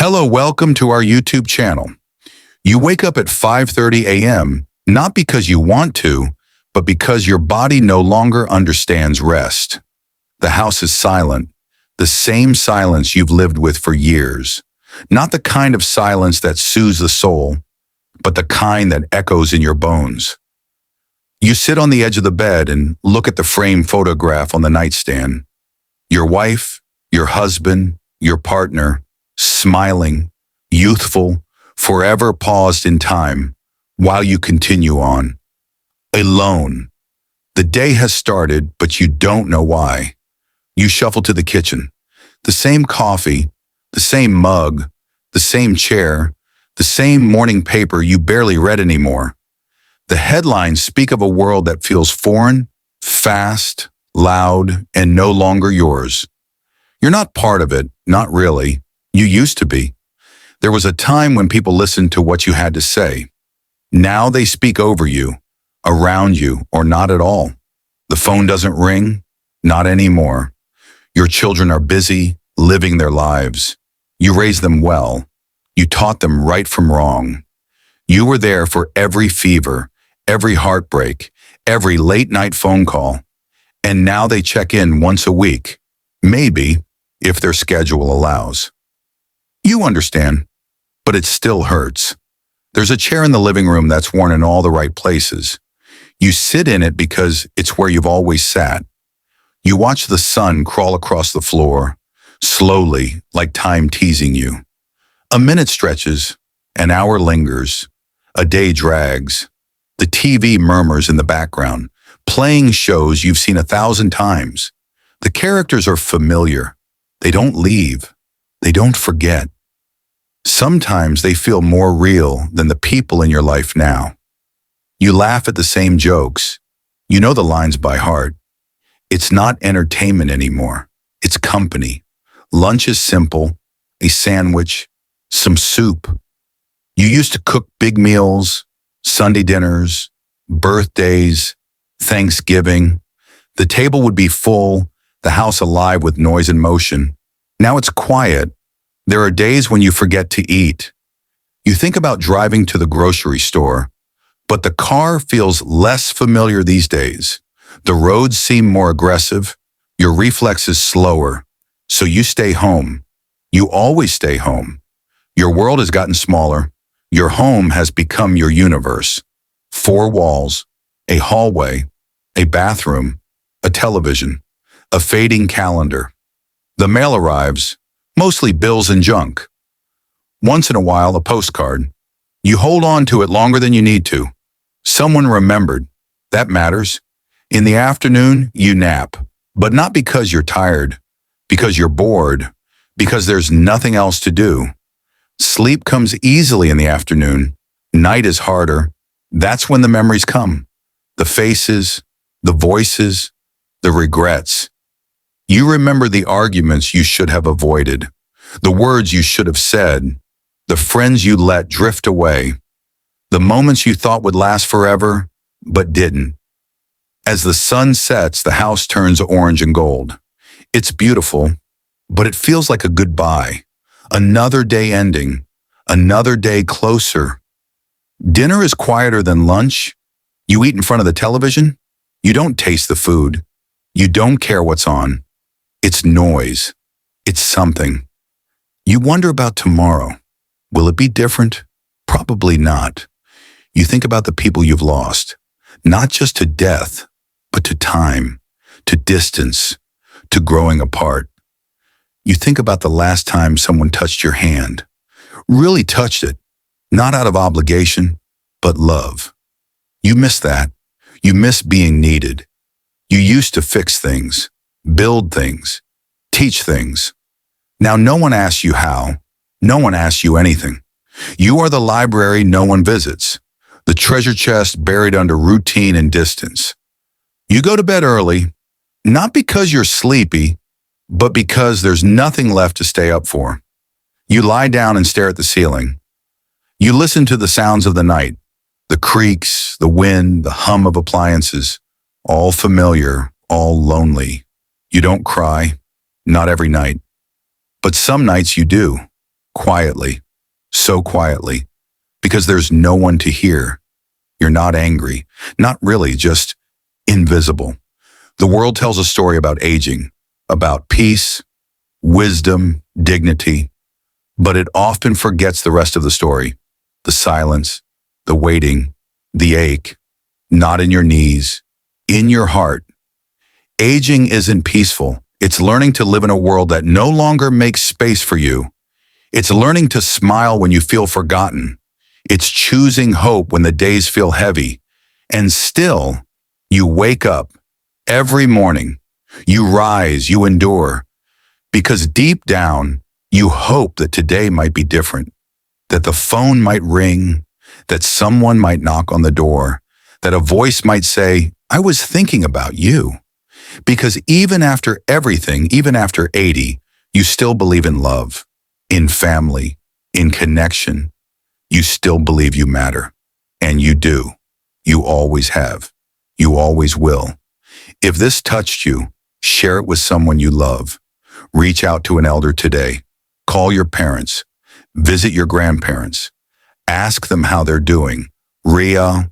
Hello, welcome to our YouTube channel. You wake up at 5:30 a.m., not because you want to, but because your body no longer understands rest. The house is silent, the same silence you've lived with for years. Not the kind of silence that soothes the soul, but the kind that echoes in your bones. You sit on the edge of the bed and look at the framed photograph on the nightstand. Your wife, your husband, your partner, smiling, youthful, forever paused in time, while you continue on. Alone. The day has started, but you don't know why. You shuffle to the kitchen. The same coffee, the same mug, the same chair, the same morning paper you barely read anymore. The headlines speak of a world that feels foreign, fast, loud, and no longer yours. You're not part of it, not really. You used to be. There was a time when people listened to what you had to say. Now they speak over you, around you, or not at all. The phone doesn't ring, not anymore. Your children are busy, living their lives. You raised them well. You taught them right from wrong. You were there for every fever, every heartbreak, every late-night phone call. And now they check in once a week, maybe, if their schedule allows. You understand, but it still hurts. There's a chair in the living room that's worn in all the right places. You sit in it because it's where you've always sat. You watch the sun crawl across the floor, slowly, like time teasing you. A minute stretches, an hour lingers, a day drags. The TV murmurs in the background, playing shows you've seen 1,000 times. The characters are familiar. They don't leave. They don't forget. Sometimes they feel more real than the people in your life now. You laugh at the same jokes. You know the lines by heart. It's not entertainment anymore. It's company. Lunch is simple, a sandwich, some soup. You used to cook big meals, Sunday dinners, birthdays, Thanksgiving. The table would be full, the house alive with noise and motion. Now it's quiet. There are days when you forget to eat. You think about driving to the grocery store, but the car feels less familiar these days. The roads seem more aggressive, your reflexes slower, so you stay home. You always stay home. Your world has gotten smaller. Your home has become your universe. 4 walls, a hallway, a bathroom, a television, a fading calendar. The mail arrives, mostly bills and junk. Once in a while, a postcard. You hold on to it longer than you need to. Someone remembered. That matters. In the afternoon, you nap, but not because you're tired, because you're bored, because there's nothing else to do. Sleep comes easily in the afternoon. Night is harder. That's when the memories come. The faces, the voices, the regrets. You remember the arguments you should have avoided, the words you should have said, the friends you let drift away, the moments you thought would last forever, but didn't. As the sun sets, the house turns orange and gold. It's beautiful, but it feels like a goodbye. Another day ending, another day closer. Dinner is quieter than lunch. You eat in front of the television. You don't taste the food. You don't care what's on. It's noise. It's something. You wonder about tomorrow. Will it be different? Probably not. You think about the people you've lost, not just to death, but to time, to distance, to growing apart. You think about the last time someone touched your hand, really touched it, not out of obligation, but love. You miss that. You miss being needed. You used to fix things, build things, teach things. Now no one asks you how. No one asks you anything. You are the library no one visits, the treasure chest buried under routine and distance. You go to bed early, not because you're sleepy, but because there's nothing left to stay up for. You lie down and stare at the ceiling. You listen to the sounds of the night, the creaks, the wind, the hum of appliances, all familiar, all lonely. You don't cry, not every night. But some nights you do, quietly, so quietly, because there's no one to hear. You're not angry, not really, just invisible. The world tells a story about aging, about peace, wisdom, dignity, but it often forgets the rest of the story. The silence, the waiting, the ache, not in your knees, in your heart. Aging isn't peaceful. It's learning to live in a world that no longer makes space for you. It's learning to smile when you feel forgotten. It's choosing hope when the days feel heavy. And still, you wake up every morning. You rise, you endure. Because deep down, you hope that today might be different. That the phone might ring, that someone might knock on the door, that a voice might say, "I was thinking about you." Because even after everything, even after 80, you still believe in love, in family, in connection. You still believe you matter. And you do. You always have. You always will. If this touched you, share it with someone you love. Reach out to an elder today. Call your parents. Visit your grandparents. Ask them how they're doing. Ria,